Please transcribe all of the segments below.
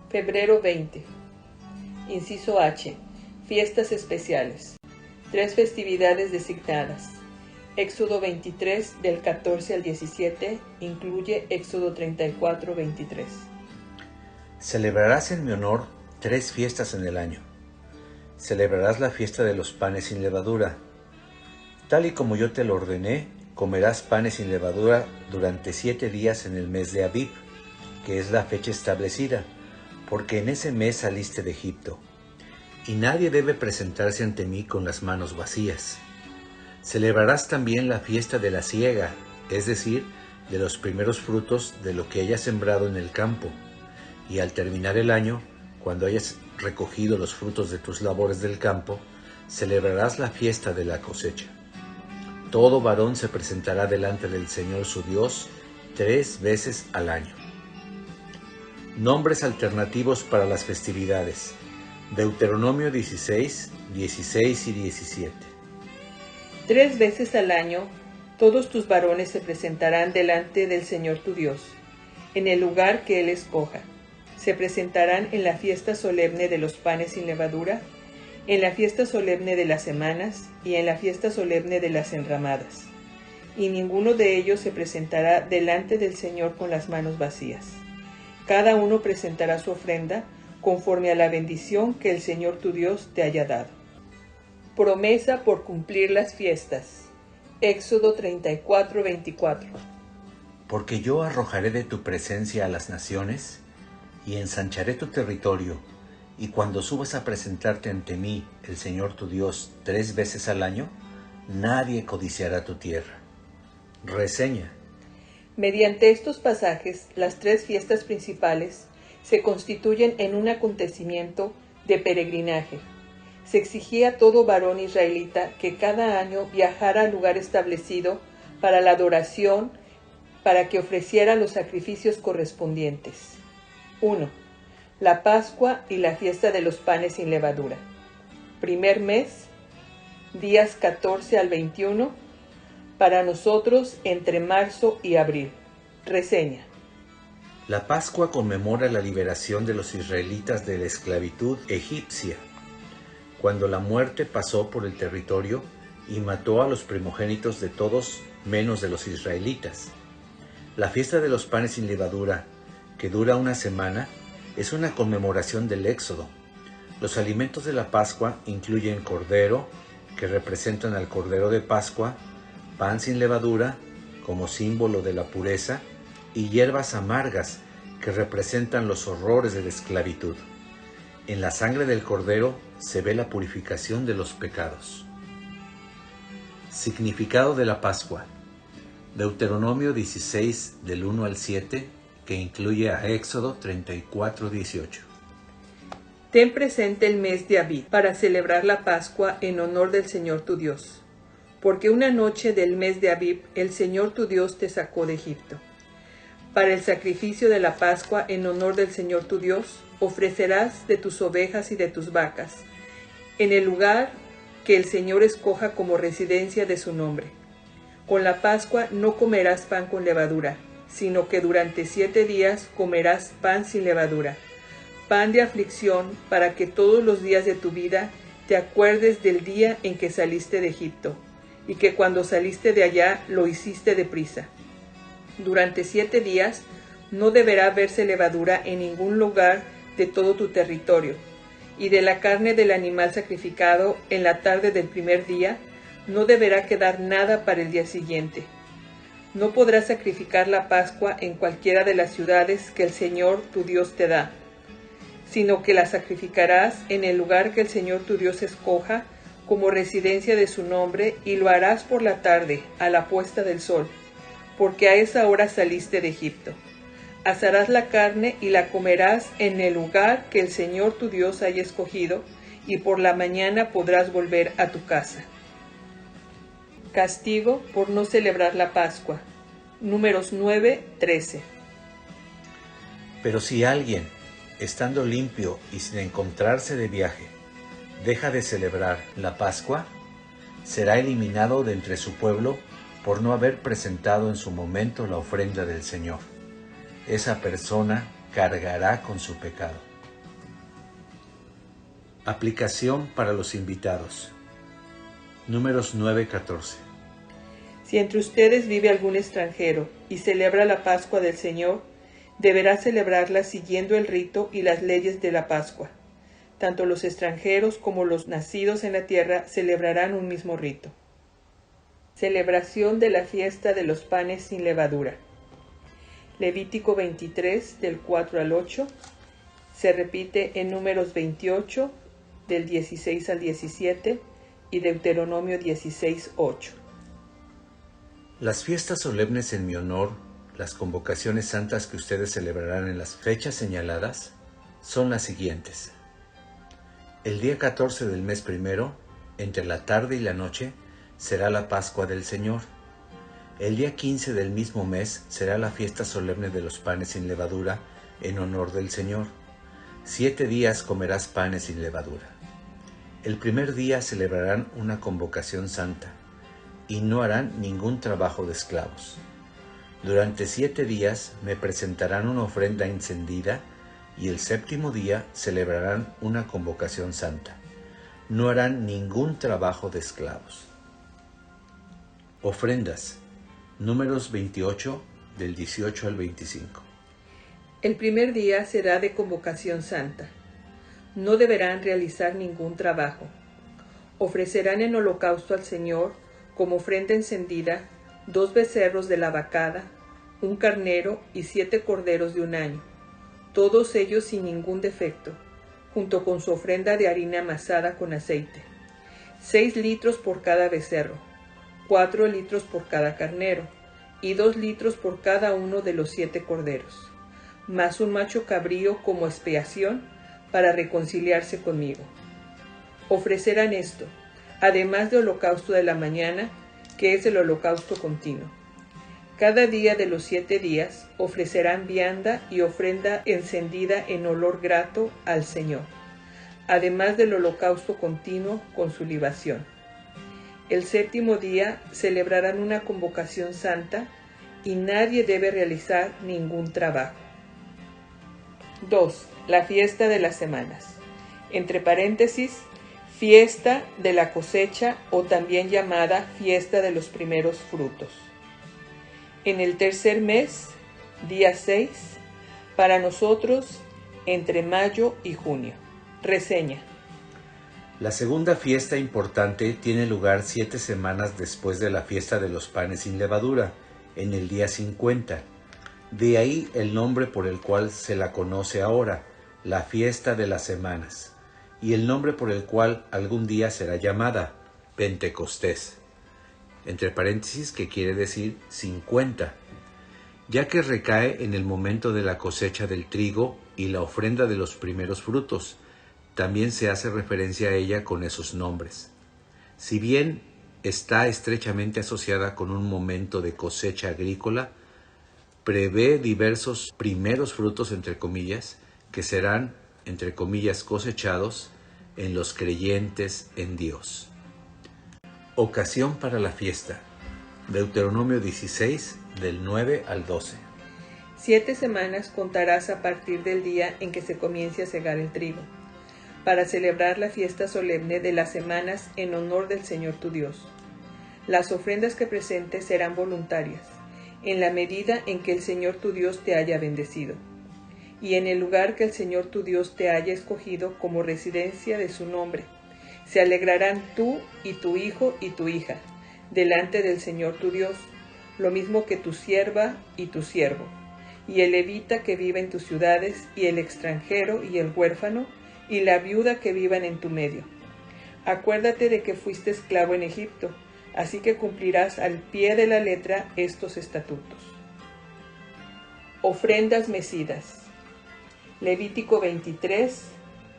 Febrero 20. Inciso H. Fiestas especiales. 3 festividades designadas. Éxodo 23 del 14 al 17 incluye Éxodo 34, 23. Celebrarás en mi honor 3 fiestas en el año. Celebrarás la fiesta de los panes sin levadura. Tal y como yo te lo ordené, comerás panes sin levadura durante 7 días en el mes de Abib, que es la fecha establecida, porque en ese mes saliste de Egipto. Y nadie debe presentarse ante mí con las manos vacías. Celebrarás también la fiesta de la siega, es decir, de los primeros frutos de lo que hayas sembrado en el campo. Y al terminar el año, cuando hayas recogido los frutos de tus labores del campo, celebrarás la fiesta de la cosecha. Todo varón se presentará delante del Señor su Dios 3 veces al año. Nombres alternativos para las festividades. Deuteronomio 16, 16 y 17. 3 veces al año, todos tus varones se presentarán delante del Señor tu Dios, en el lugar que Él escoja. Se presentarán en la fiesta solemne de los panes sin levadura, en la fiesta solemne de las semanas y en la fiesta solemne de las enramadas. Y ninguno de ellos se presentará delante del Señor con las manos vacías. Cada uno presentará su ofrenda conforme a la bendición que el Señor tu Dios te haya dado. Promesa por cumplir las fiestas. Éxodo 34, 24. Porque yo arrojaré de tu presencia a las naciones, y ensancharé tu territorio, y cuando subas a presentarte ante mí, el Señor tu Dios, 3 veces al año, nadie codiciará tu tierra. Reseña. Mediante estos pasajes, las 3 fiestas principales se constituyen en un acontecimiento de peregrinaje. Se exigía a todo varón israelita que cada año viajara al lugar establecido para la adoración, para que ofreciera los sacrificios correspondientes. 1. La Pascua y la fiesta de los panes sin levadura. Primer mes, días 14 al 21, para nosotros entre marzo y abril. Reseña. La Pascua conmemora la liberación de los israelitas de la esclavitud egipcia, cuando la muerte pasó por el territorio y mató a los primogénitos de todos menos de los israelitas. La fiesta de los panes sin levadura, que dura una semana, es una conmemoración del Éxodo. Los alimentos de la Pascua incluyen cordero, que representan al Cordero de Pascua, pan sin levadura, como símbolo de la pureza, y hierbas amargas, que representan los horrores de la esclavitud. En la sangre del Cordero se ve la purificación de los pecados. Significado de la Pascua. Deuteronomio 16, del 1 al 7, que incluye a Éxodo 34, 18. Ten presente el mes de Abib para celebrar la Pascua en honor del Señor tu Dios, porque una noche del mes de Abib el Señor tu Dios te sacó de Egipto. Para el sacrificio de la Pascua en honor del Señor tu Dios, ofrecerás de tus ovejas y de tus vacas, en el lugar que el Señor escoja como residencia de su nombre. Con la Pascua no comerás pan con levadura, sino que durante 7 días comerás pan sin levadura, pan de aflicción, para que todos los días de tu vida te acuerdes del día en que saliste de Egipto, y que cuando saliste de allá lo hiciste deprisa. Durante 7 días no deberá verse levadura en ningún lugar de todo tu territorio, y de la carne del animal sacrificado en la tarde del primer día no deberá quedar nada para el día siguiente. No podrás sacrificar la Pascua en cualquiera de las ciudades que el Señor tu Dios te da, sino que la sacrificarás en el lugar que el Señor tu Dios escoja como residencia de su nombre, y lo harás por la tarde, a la puesta del sol, porque a esa hora saliste de Egipto. Asarás la carne y la comerás en el lugar que el Señor tu Dios haya escogido, y por la mañana podrás volver a tu casa. Castigo por no celebrar la Pascua. Números 9, 13. Pero si alguien, estando limpio y sin encontrarse de viaje, deja de celebrar la Pascua, será eliminado de entre su pueblo por no haber presentado en su momento la ofrenda del Señor. Esa persona cargará con su pecado. Aplicación para los invitados. Números 9-14. Si entre ustedes vive algún extranjero y celebra la Pascua del Señor, deberá celebrarla siguiendo el rito y las leyes de la Pascua. Tanto los extranjeros como los nacidos en la tierra celebrarán un mismo rito. Celebración de la fiesta de los panes sin levadura. Levítico 23, del 4 al 8. Se repite en Números 28, del 16 al 17, y Deuteronomio 16, 8. Las fiestas solemnes en mi honor, las convocaciones santas que ustedes celebrarán en las fechas señaladas, son las siguientes. El día 14 del mes primero, entre la tarde y la noche, será la Pascua del Señor. El día 15 del mismo mes será la fiesta solemne de los panes sin levadura, en honor del Señor. 7 días comerás panes sin levadura. El primer día celebrarán una convocación santa, y no harán ningún trabajo de esclavos. Durante 7 días me presentarán una ofrenda encendida, y el séptimo día celebrarán una convocación santa. No harán ningún trabajo de esclavos. Ofrendas. Números 28, del 18 al 25. El primer día será de convocación santa. No deberán realizar ningún trabajo. Ofrecerán en holocausto al Señor, como ofrenda encendida, 2 becerros de la vacada, un carnero y 7 corderos de un año, todos ellos sin ningún defecto, junto con su ofrenda de harina amasada con aceite. 6 litros por cada becerro, 4 litros por cada carnero, y 2 litros por cada uno de los 7 corderos, más un macho cabrío como expiación para reconciliarse conmigo. Ofrecerán esto, además de holocausto de la mañana, que es el holocausto continuo. Cada día de los 7 días ofrecerán vianda y ofrenda encendida en olor grato al Señor, además del holocausto continuo con su libación. El séptimo día celebrarán una convocación santa y nadie debe realizar ningún trabajo. 2. La fiesta de las semanas. Entre paréntesis, fiesta de la cosecha o también llamada fiesta de los primeros frutos. En el tercer mes, día 6, para nosotros, entre mayo y junio. Reseña. La segunda fiesta importante tiene lugar 7 semanas después de la fiesta de los panes sin levadura, en el día 50. De ahí el nombre por el cual se la conoce ahora, la fiesta de las semanas, y el nombre por el cual algún día será llamada, Pentecostés, entre paréntesis que quiere decir 50, ya que recae en el momento de la cosecha del trigo y la ofrenda de los primeros frutos. También se hace referencia a ella con esos nombres. Si bien está estrechamente asociada con un momento de cosecha agrícola, prevé diversos primeros frutos, entre comillas, que serán, entre comillas, cosechados en los creyentes en Dios. Ocasión para la fiesta. Deuteronomio 16, del 9 al 12. 7 semanas contarás a partir del día en que se comience a segar el trigo, para celebrar la fiesta solemne de las semanas en honor del Señor tu Dios. Las ofrendas que presentes serán voluntarias, en la medida en que el Señor tu Dios te haya bendecido, y en el lugar que el Señor tu Dios te haya escogido como residencia de su nombre. Se alegrarán tú y tu hijo y tu hija, delante del Señor tu Dios, lo mismo que tu sierva y tu siervo, y el levita que vive en tus ciudades, y el extranjero y el huérfano, y la viuda que vivan en tu medio. Acuérdate de que fuiste esclavo en Egipto, así que cumplirás al pie de la letra estos estatutos. Ofrendas mecidas. Levítico 23,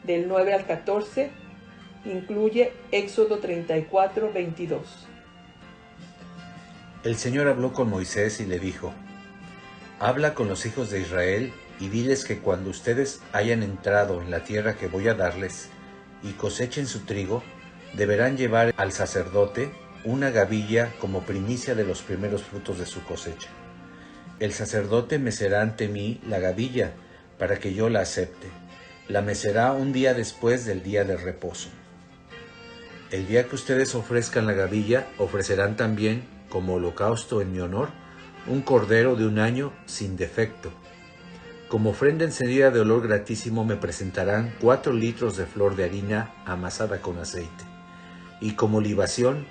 del 9 al 14, incluye Éxodo 34, 22. El Señor habló con Moisés y le dijo: Habla con los hijos de Israel y diles que cuando ustedes hayan entrado en la tierra que voy a darles y cosechen su trigo, deberán llevar al sacerdote una gavilla como primicia de los primeros frutos de su cosecha. El sacerdote mecerá ante mí la gavilla para que yo la acepte, La mecerá un día después del día de reposo. El día que ustedes ofrezcan la gavilla, ofrecerán también, como holocausto en mi honor, un cordero de un año sin defecto. Como ofrenda encendida de olor gratísimo me presentarán 4 litros de flor de harina amasada con aceite, y como libación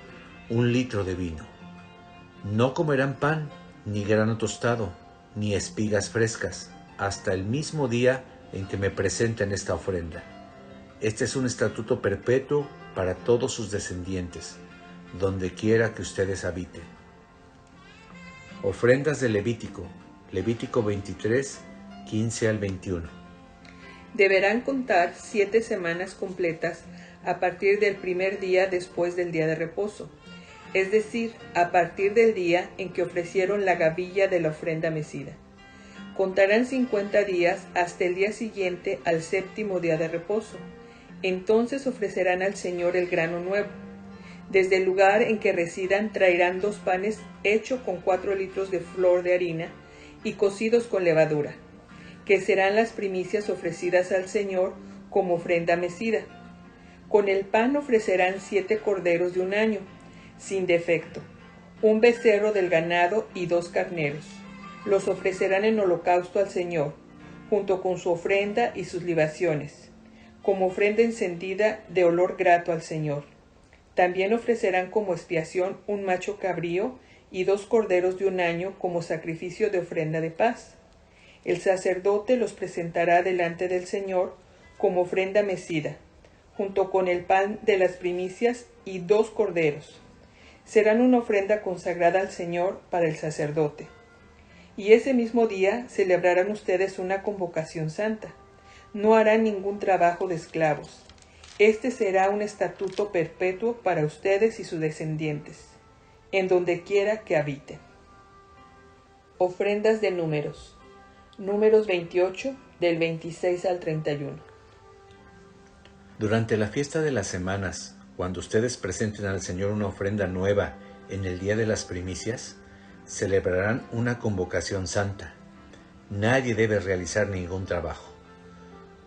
1 litro de vino. No comerán pan, ni grano tostado, ni espigas frescas, hasta el mismo día en que me presenten esta ofrenda. Este es un estatuto perpetuo para todos sus descendientes, donde quiera que ustedes habiten. Ofrendas de Levítico, Levítico 23, 15 al 21. Deberán contar 7 semanas completas a partir del primer día después del día de reposo, es decir, a partir del día en que ofrecieron la gavilla de la ofrenda mecida. Contarán 50 días hasta el día siguiente al 7º día de reposo. Entonces ofrecerán al Señor el grano nuevo. Desde el lugar en que residan traerán 2 panes hechos con 4 litros de flor de harina y cocidos con levadura, que serán las primicias ofrecidas al Señor como ofrenda mecida. Con el pan ofrecerán 7 corderos de un año, sin defecto, un becerro del ganado y 2 carneros. Los ofrecerán en holocausto al Señor, junto con su ofrenda y sus libaciones, como ofrenda encendida de olor grato al Señor. También ofrecerán como expiación un macho cabrío y 2 corderos de un año como sacrificio de ofrenda de paz. El sacerdote los presentará delante del Señor como ofrenda mecida, junto con el pan de las primicias y 2 corderos. Serán una ofrenda consagrada al Señor para el sacerdote. Y ese mismo día celebrarán ustedes una convocación santa. No harán ningún trabajo de esclavos. Este será un estatuto perpetuo para ustedes y sus descendientes, en donde quiera que habiten. Ofrendas de Números. Números 28, del 26 al 31. Durante la fiesta de las semanas, cuando ustedes presenten al Señor una ofrenda nueva en el día de las primicias, celebrarán una convocación santa. Nadie debe realizar ningún trabajo.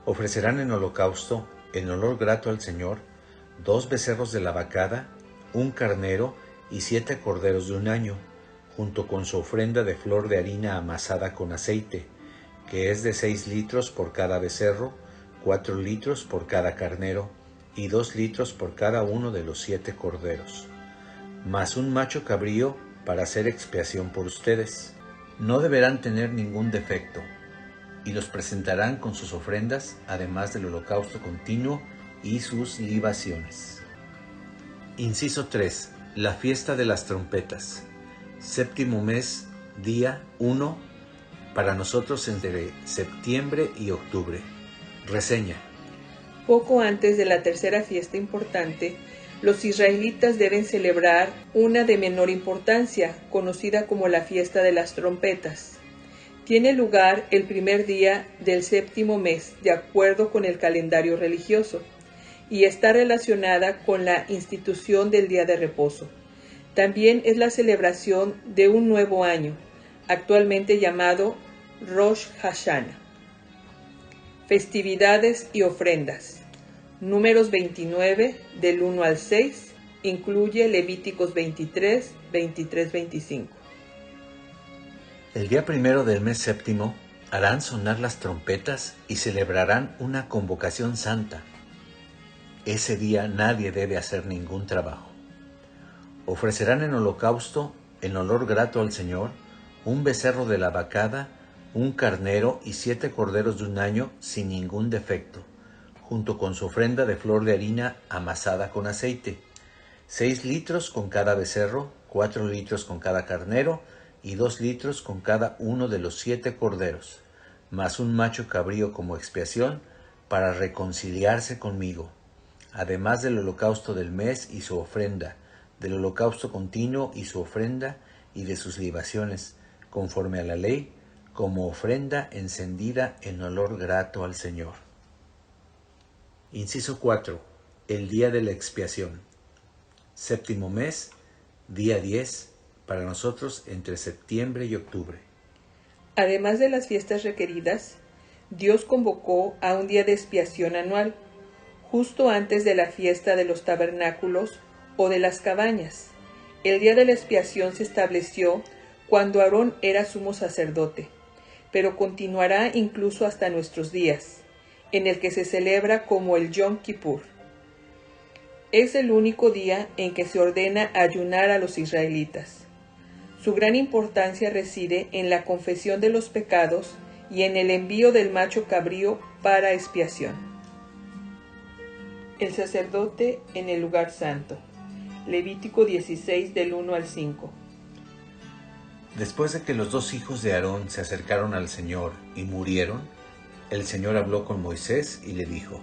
Ofrecerán en holocausto, en olor grato al Señor, 2 becerros de la vacada, 1 carnero y 7 corderos de un año, junto con su ofrenda de flor de harina amasada con aceite, que es de 6 litros por cada becerro, 4 litros por cada carnero, y 2 litros por cada uno de los 7 corderos, más un macho cabrío para hacer expiación por ustedes. No deberán tener ningún defecto, y los presentarán con sus ofrendas, además del holocausto continuo y sus libaciones. Inciso 3. La fiesta de las trompetas. 7º mes, día 1, para nosotros entre septiembre y octubre. Reseña. Poco antes de la tercera fiesta importante, los israelitas deben celebrar una de menor importancia, conocida como la fiesta de las trompetas. Tiene lugar el primer día del 7º mes, de acuerdo con el calendario religioso, y está relacionada con la institución del día de reposo. También es la celebración de un nuevo año, actualmente llamado Rosh Hashanah. Festividades y ofrendas. Números 29, del 1 al 6, incluye Levíticos 23, 23, 25. El día 1 del mes 7 harán sonar las trompetas y celebrarán una convocación santa. Ese día nadie debe hacer ningún trabajo. Ofrecerán en holocausto, en olor grato al Señor, un becerro de la vacada, 1 carnero y 7 corderos de un año sin ningún defecto, junto con su ofrenda de flor de harina amasada con aceite, 6 litros con cada becerro, 4 litros con cada carnero y 2 litros con cada uno de los 7 corderos, más un macho cabrío como expiación para reconciliarse conmigo, además del holocausto del mes y su ofrenda, del holocausto continuo y su ofrenda y de sus libaciones, conforme a la ley, como ofrenda encendida en olor grato al Señor. Inciso 4. El día de la expiación. 7º mes, día 10, para nosotros entre septiembre y octubre. Además de las fiestas requeridas, Dios convocó a un día de expiación anual, justo antes de la fiesta de los tabernáculos o de las cabañas. El día de la expiación se estableció cuando Aarón era sumo sacerdote, pero continuará incluso hasta nuestros días, en el que se celebra como el Yom Kippur. Es el único día en que se ordena ayunar a los israelitas. Su gran importancia reside en la confesión de los pecados y en el envío del macho cabrío para expiación. El sacerdote en el lugar santo. Levítico 16 del 1 al 5. Después de que los dos hijos de Aarón se acercaron al Señor y murieron, el Señor habló con Moisés y le dijo: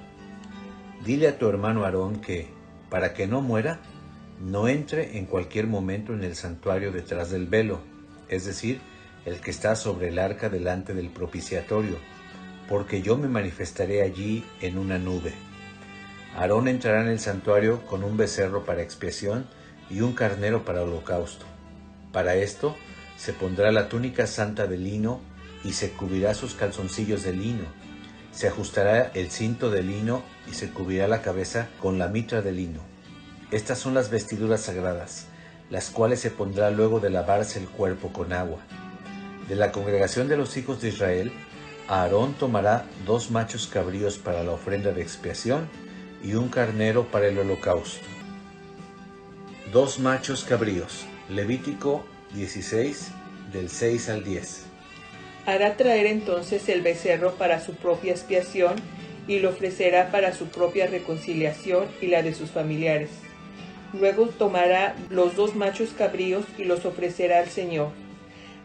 Dile a tu hermano Aarón que, para que no muera, no entre en cualquier momento en el santuario detrás del velo, es decir, el que está sobre el arca delante del propiciatorio, porque yo me manifestaré allí en una nube. Aarón entrará en el santuario con un becerro para expiación y un carnero para holocausto. Para esto se pondrá la túnica santa de lino y se cubrirá sus calzoncillos de lino. Se ajustará el cinto de lino y se cubrirá la cabeza con la mitra de lino. Estas son las vestiduras sagradas, las cuales se pondrá luego de lavarse el cuerpo con agua. De la congregación de los hijos de Israel, Aarón tomará 2 machos cabríos para la ofrenda de expiación y un carnero para el holocausto. 2 machos cabríos. Levítico 16, del 6 al 10. Hará traer entonces el becerro para su propia expiación y lo ofrecerá para su propia reconciliación y la de sus familiares. Luego tomará los 2 machos cabríos y los ofrecerá al Señor,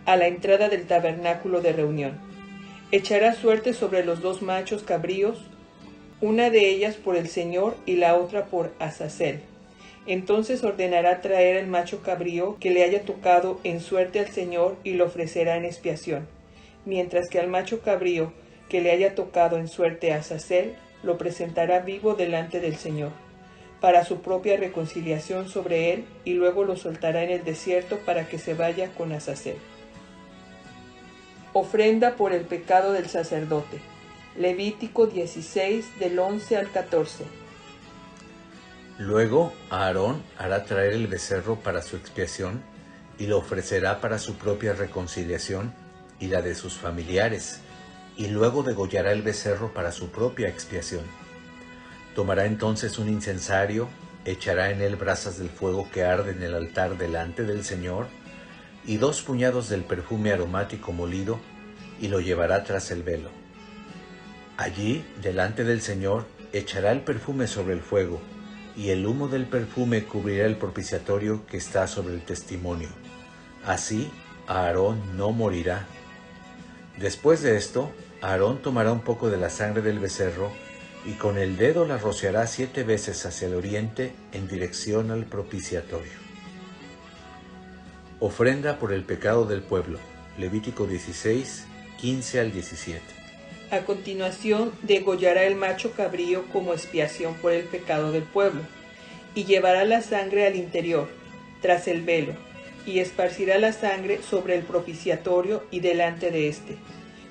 a la entrada del tabernáculo de reunión. Echará suerte sobre los 2 machos cabríos, una de ellas por el Señor y la otra por Azazel. Entonces ordenará traer el macho cabrío que le haya tocado en suerte al Señor y lo ofrecerá en expiación, mientras que al macho cabrío que le haya tocado en suerte a Azazel lo presentará vivo delante del Señor, para su propia reconciliación sobre él, y luego lo soltará en el desierto para que se vaya con Azazel. Ofrenda por el pecado del sacerdote. Levítico 16 del 11 al 14. Luego Aarón hará traer el becerro para su expiación y lo ofrecerá para su propia reconciliación y la de sus familiares, y luego degollará el becerro para su propia expiación. Tomará entonces un incensario, echará en él brasas del fuego que arde en el altar delante del Señor, y 2 puñados del perfume aromático molido, y lo llevará tras el velo. Allí, delante del Señor, echará el perfume sobre el fuego, y el humo del perfume cubrirá el propiciatorio que está sobre el testimonio. Así, Aarón no morirá. Después de esto, Aarón tomará un poco de la sangre del becerro, y con el dedo la rociará 7 veces hacia el oriente en dirección al propiciatorio. Ofrenda por el pecado del pueblo. Levítico 16, 15 al 17. A continuación degollará el macho cabrío como expiación por el pecado del pueblo, y llevará la sangre al interior, tras el velo, y esparcirá la sangre sobre el propiciatorio y delante de éste,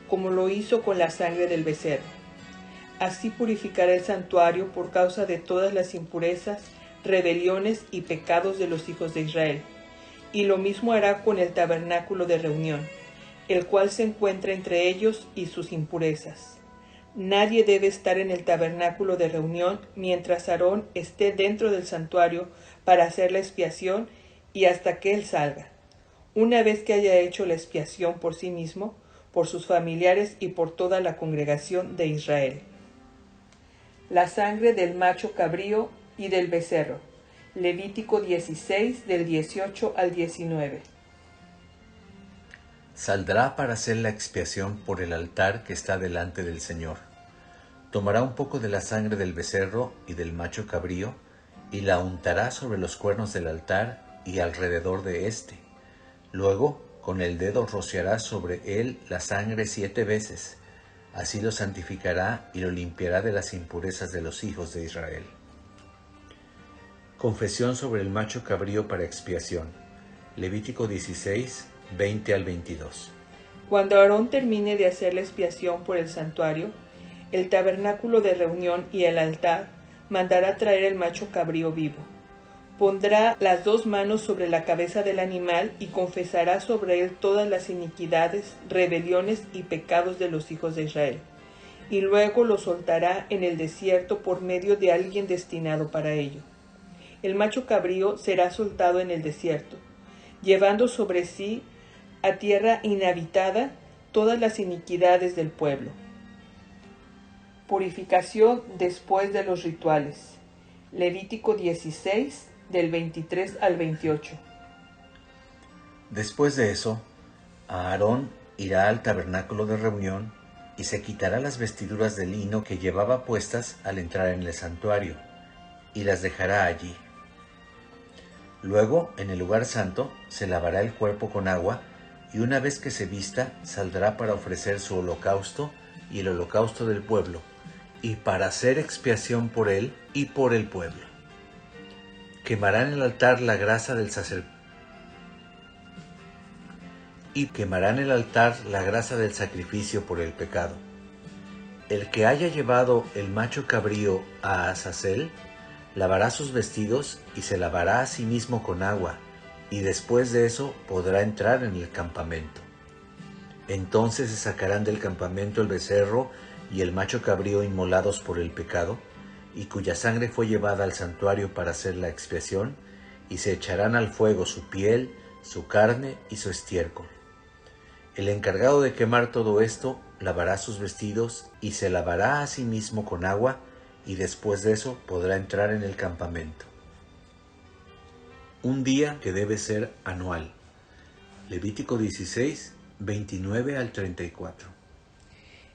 como lo hizo con la sangre del becerro. Así purificará el santuario por causa de todas las impurezas, rebeliones y pecados de los hijos de Israel, y lo mismo hará con el tabernáculo de reunión, el cual se encuentra entre ellos y sus impurezas. Nadie debe estar en el tabernáculo de reunión mientras Aarón esté dentro del santuario para hacer la expiación y hasta que él salga. Una vez que haya hecho la expiación por sí mismo, por sus familiares y por toda la congregación de Israel. La sangre del macho cabrío y del becerro. Levítico 16 del 18 al 19. Saldrá para hacer la expiación por el altar que está delante del Señor. Tomará un poco de la sangre del becerro y del macho cabrío y la untará sobre los cuernos del altar y alrededor de éste. Luego, con el dedo rociará sobre él la sangre 7 veces. Así lo santificará y lo limpiará de las impurezas de los hijos de Israel. Confesión sobre el macho cabrío para expiación. Levítico 16, 20 al 22. Cuando Aarón termine de hacer la expiación por el santuario, el tabernáculo de reunión y el altar, mandará traer el macho cabrío vivo. Pondrá las 2 manos sobre la cabeza del animal y confesará sobre él todas las iniquidades, rebeliones y pecados de los hijos de Israel. Y luego lo soltará en el desierto por medio de alguien destinado para ello. El macho cabrío será soltado en el desierto, llevando sobre sí a tierra inhabitada todas las iniquidades del pueblo. Purificación después de los rituales. Levítico 16, del 23 al 28. Después de eso, Aarón irá al tabernáculo de reunión y se quitará las vestiduras de lino que llevaba puestas al entrar en el santuario, y las dejará allí. Luego, en el lugar santo, se lavará el cuerpo con agua, y una vez que se vista, saldrá para ofrecer su holocausto y el holocausto del pueblo, y para hacer expiación por él y por el pueblo. Quemará en el altar la grasa del sacrificio por el pecado. El que haya llevado el macho cabrío a Azazel, lavará sus vestidos y se lavará a sí mismo con agua, y después de eso podrá entrar en el campamento. Entonces se sacarán del campamento el becerro y el macho cabrío inmolados por el pecado, y cuya sangre fue llevada al santuario para hacer la expiación, y se echarán al fuego su piel, su carne y su estiércol. El encargado de quemar todo esto lavará sus vestidos y se lavará a sí mismo con agua, y después de eso podrá entrar en el campamento. Un día que debe ser anual. Levítico 16, 29 al 34.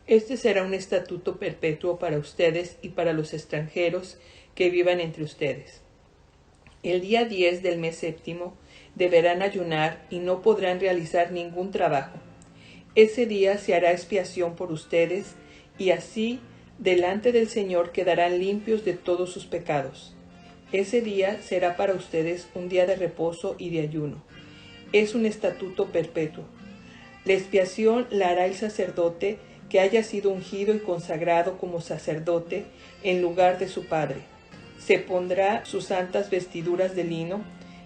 Este será un estatuto perpetuo para ustedes y para los extranjeros que vivan entre ustedes. El día 10 del mes séptimo deberán ayunar y no podrán realizar ningún trabajo. Ese día se hará expiación por ustedes y así delante del Señor quedarán limpios de todos sus pecados. Ese día será para ustedes un día de reposo y de ayuno. Es un estatuto perpetuo. La expiación la hará el sacerdote que haya sido ungido y consagrado como sacerdote en lugar de su padre. Se pondrá sus santas vestiduras de lino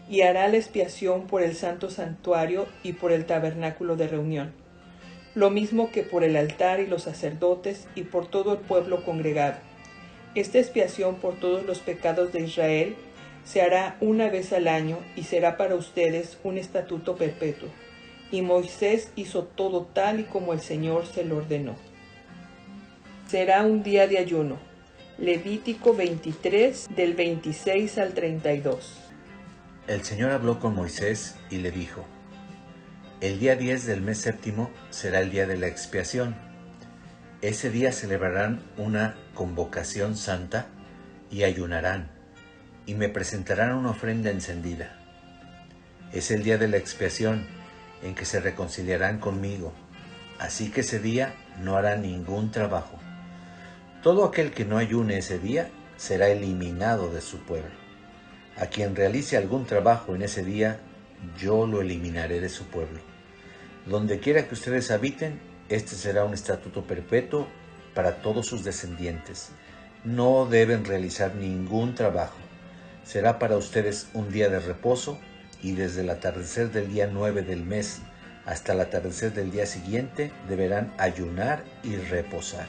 y hará la expiación por el santo santuario y por el tabernáculo de reunión, lo mismo que por el altar y los sacerdotes y por todo el pueblo congregado. Esta expiación por todos los pecados de Israel se hará una vez al año y será para ustedes un estatuto perpetuo. Y Moisés hizo todo tal y como el Señor se lo ordenó. Será un día de ayuno. Levítico 23, del 26 al 32. El Señor habló con Moisés y le dijo: El día 10 del mes séptimo será el día de la expiación. Ese día celebrarán una convocación santa y ayunarán, y me presentarán una ofrenda encendida. Es el día de la expiación, en que se reconciliarán conmigo, así que ese día no hará ningún trabajo. Todo aquel que no ayune ese día será eliminado de su pueblo. A quien realice algún trabajo en ese día, yo lo eliminaré de su pueblo. Donde quiera que ustedes habiten, este será un estatuto perpetuo para todos sus descendientes. No deben realizar ningún trabajo. Será para ustedes un día de reposo, y desde el atardecer del día 9 del mes hasta el atardecer del día siguiente deberán ayunar y reposar.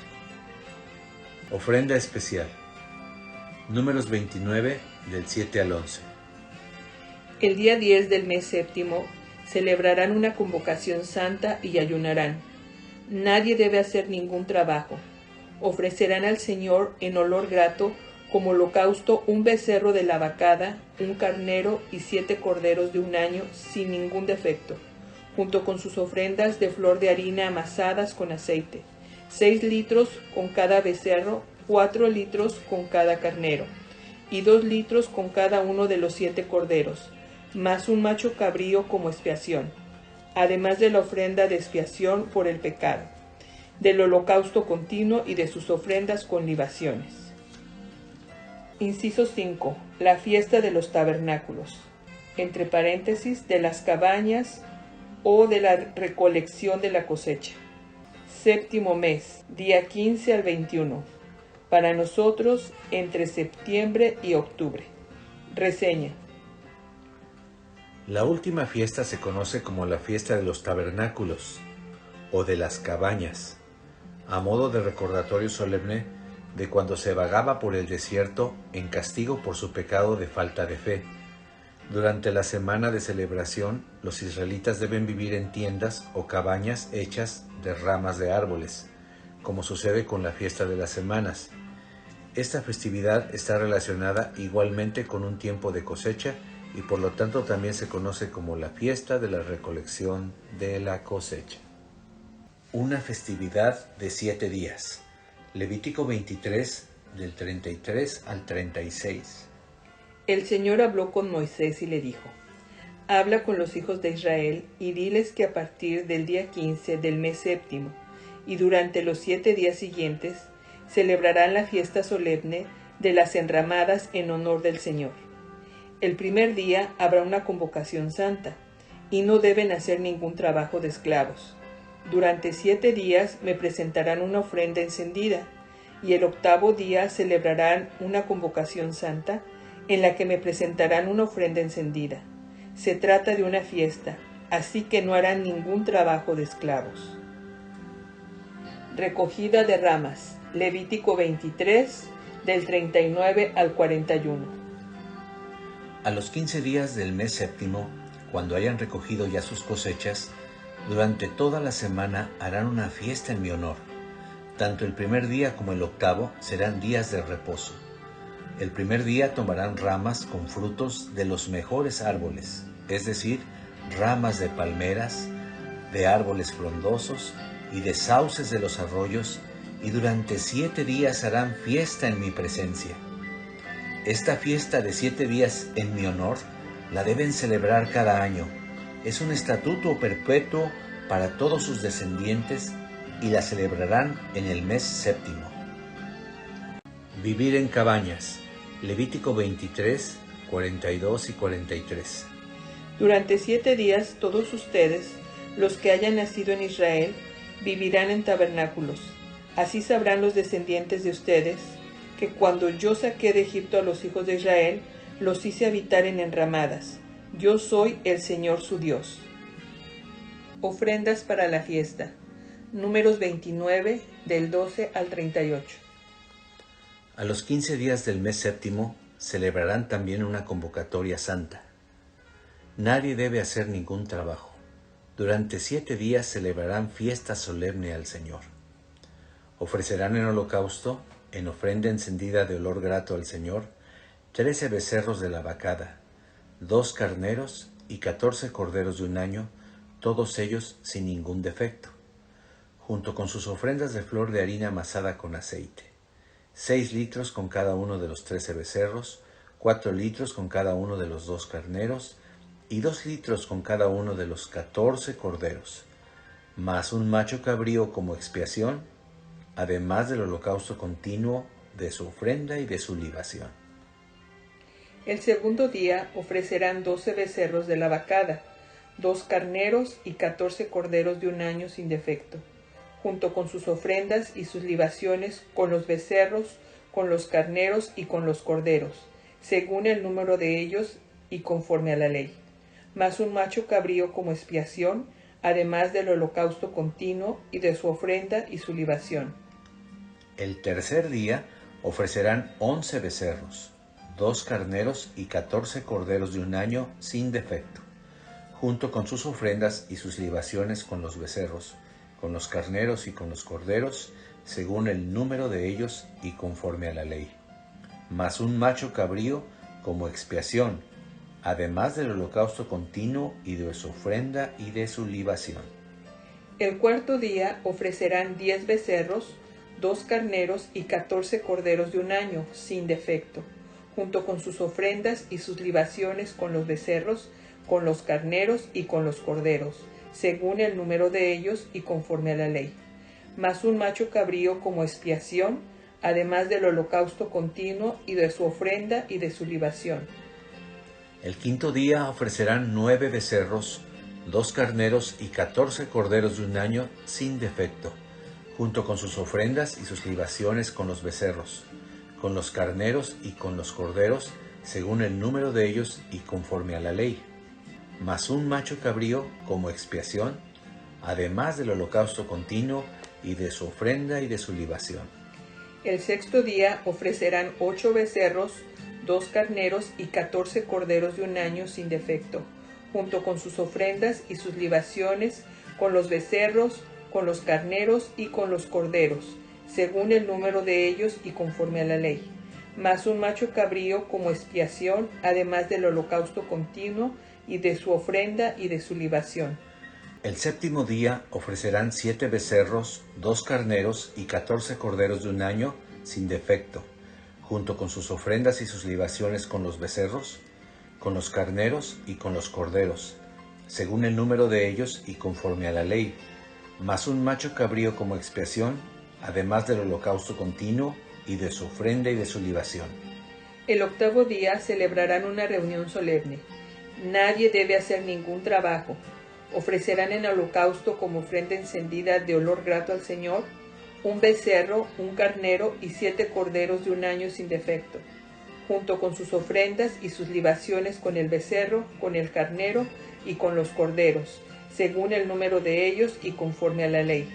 Ofrenda especial. Números 29, del 7 al 11. El día 10 del mes séptimo celebrarán una convocación santa y ayunarán. Nadie debe hacer ningún trabajo. Ofrecerán al Señor en olor grato como holocausto un becerro de la vacada, un carnero y 7 corderos de un año sin ningún defecto, junto con sus ofrendas de flor de harina amasadas con aceite, 6 litros con cada becerro, 4 litros con cada carnero, y 2 litros con cada uno de los 7 corderos, más un macho cabrío como expiación, además de la ofrenda de expiación por el pecado, del holocausto continuo y de sus ofrendas con libaciones. Inciso 5. La fiesta de los tabernáculos. Entre paréntesis, de las cabañas o de la recolección de la cosecha. Séptimo mes, día 15 al 21. Para nosotros, entre septiembre y octubre. Reseña. La última fiesta se conoce como la fiesta de los tabernáculos o de las cabañas, a modo de recordatorio solemne de cuando se vagaba por el desierto en castigo por su pecado de falta de fe. Durante la semana de celebración, los israelitas deben vivir en tiendas o cabañas hechas de ramas de árboles, como sucede con la fiesta de las semanas. Esta festividad está relacionada igualmente con un tiempo de cosecha y por lo tanto también se conoce como la fiesta de la recolección de la cosecha. Una festividad de 7 días. Levítico 23, del 33 al 36. El Señor habló con Moisés y le dijo: Habla con los hijos de Israel y diles que a partir del día 15 del mes séptimo y durante los 7 días siguientes celebrarán la fiesta solemne de las enramadas en honor del Señor. El primer día habrá una convocación santa y no deben hacer ningún trabajo de esclavos. Durante 7 días me presentarán una ofrenda encendida y el octavo día celebrarán una convocación santa en la que me presentarán una ofrenda encendida. Se trata de una fiesta, así que no harán ningún trabajo de esclavos. Recogida de ramas. Levítico 23, del 39 al 41. A los 15 días del mes séptimo, cuando hayan recogido ya sus cosechas, durante toda la semana harán una fiesta en mi honor. Tanto el primer día como el octavo serán días de reposo. El primer día tomarán ramas con frutos de los mejores árboles, es decir, ramas de palmeras, de árboles frondosos y de sauces de los arroyos, y durante 7 días harán fiesta en mi presencia. Esta fiesta de 7 días en mi honor la deben celebrar cada año. Es un estatuto perpetuo para todos sus descendientes y la celebrarán en el mes séptimo. Vivir en cabañas. Levítico 23, 42 y 43. Durante 7 días todos ustedes, los que hayan nacido en Israel, vivirán en tabernáculos. Así sabrán los descendientes de ustedes que cuando yo saqué de Egipto a los hijos de Israel, los hice habitar en enramadas. Yo soy el Señor su Dios. Ofrendas para la fiesta. Números 29, del 12 al 38. A los 15 días del mes séptimo celebrarán también una convocatoria santa. Nadie debe hacer ningún trabajo. Durante 7 días celebrarán fiesta solemne al Señor. Ofrecerán en holocausto, en ofrenda encendida de olor grato al Señor, 13 becerros de la vacada, 2 carneros y 14 corderos de un año, todos ellos sin ningún defecto, junto con sus ofrendas de flor de harina amasada con aceite, 6 litros con cada uno de los 13 becerros, 4 litros con cada uno de los 2 carneros, y 2 litros con cada uno de los 14 corderos, más un macho cabrío como expiación, además del holocausto continuo de su ofrenda y de su libación. El segundo día ofrecerán 12 becerros de la vacada, 2 carneros y 14 corderos de un año sin defecto, junto con sus ofrendas y sus libaciones, con los becerros, con los carneros y con los corderos, según el número de ellos y conforme a la ley, más un macho cabrío como expiación, además del holocausto continuo y de su ofrenda y su libación. El tercer día ofrecerán 11 becerros, 2 carneros y 14 corderos de un año sin defecto, junto con sus ofrendas y sus libaciones con los becerros, con los carneros y con los corderos, según el número de ellos y conforme a la ley, más un macho cabrío como expiación, además del holocausto continuo y de su ofrenda y de su libación. El cuarto día ofrecerán 10 becerros, 2 carneros y 14 corderos de un año, sin defecto, junto con sus ofrendas y sus libaciones con los becerros, con los carneros y con los corderos, según el número de ellos y conforme a la ley, más un macho cabrío como expiación, además del holocausto continuo y de su ofrenda y de su libación. El quinto día ofrecerán 9 becerros, 2 carneros y 14 corderos de un año sin defecto, junto con sus ofrendas y sus libaciones con los becerros, con los carneros y con los corderos, según el número de ellos y conforme a la ley, mas un macho cabrío como expiación, además del holocausto continuo y de su ofrenda y de su libación. El sexto día ofrecerán 8 becerros, 2 carneros y 14 corderos de un año sin defecto, junto con sus ofrendas y sus libaciones, con los becerros, con los carneros y con los corderos, según el número de ellos y conforme a la ley, más un macho cabrío como expiación, además del holocausto continuo y de su ofrenda y de su libación. El séptimo día ofrecerán 7 becerros, 2 carneros y 14 corderos de un año sin defecto, junto con sus ofrendas y sus libaciones con los becerros, con los carneros y con los corderos, según el número de ellos y conforme a la ley, más un macho cabrío como expiación, además del holocausto continuo y de su ofrenda y de su libación. El octavo día celebrarán una reunión solemne. Nadie debe hacer ningún trabajo. Ofrecerán en holocausto como ofrenda encendida de olor grato al Señor, un becerro, un carnero y 7 corderos de un año sin defecto, junto con sus ofrendas y sus libaciones con el becerro, con el carnero y con los corderos, según el número de ellos y conforme a la ley,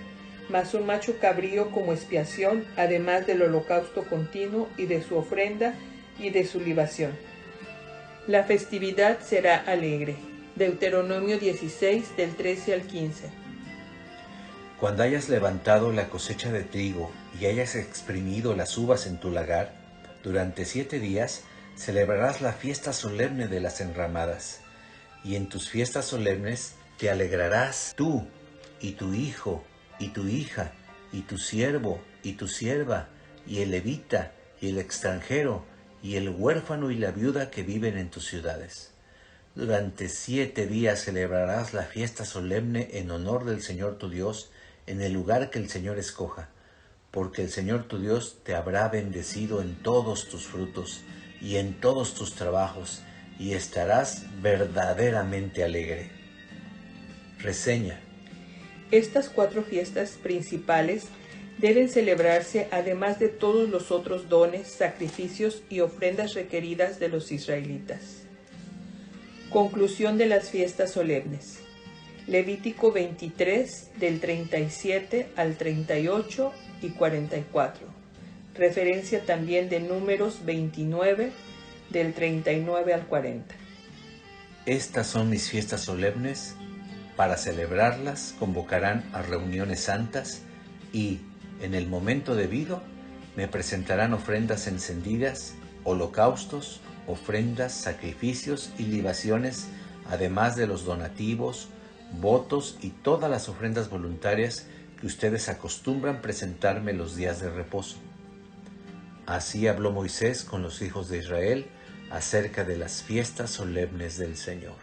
más un macho cabrío como expiación, además del holocausto continuo y de su ofrenda y de su libación. La festividad será alegre. Deuteronomio 16, del 13 al 15. Cuando hayas levantado la cosecha de trigo y hayas exprimido las uvas en tu lagar, durante 7 días celebrarás la fiesta solemne de las enramadas, y en tus fiestas solemnes te alegrarás tú, y tu hijo, y tu hija, y tu siervo, y tu sierva, y el levita, y el extranjero, y el huérfano y la viuda que viven en tus ciudades. Durante 7 días celebrarás la fiesta solemne en honor del Señor tu Dios, en el lugar que el Señor escoja, porque el Señor tu Dios te habrá bendecido en todos tus frutos y en todos tus trabajos, y estarás verdaderamente alegre. Reseña. Estas 4 fiestas principales deben celebrarse además de todos los otros dones, sacrificios y ofrendas requeridas de los israelitas. Conclusión de las fiestas solemnes. Levítico 23, del 37 al 38 y 44. Referencia también de Números 29, del 39 al 40. Estas son mis fiestas solemnes. Para celebrarlas convocarán a reuniones santas y, en el momento debido, me presentarán ofrendas encendidas, holocaustos, ofrendas, sacrificios y libaciones, además de los donativos, votos y todas las ofrendas voluntarias que ustedes acostumbran presentarme los días de reposo. Así habló Moisés con los hijos de Israel acerca de las fiestas solemnes del Señor.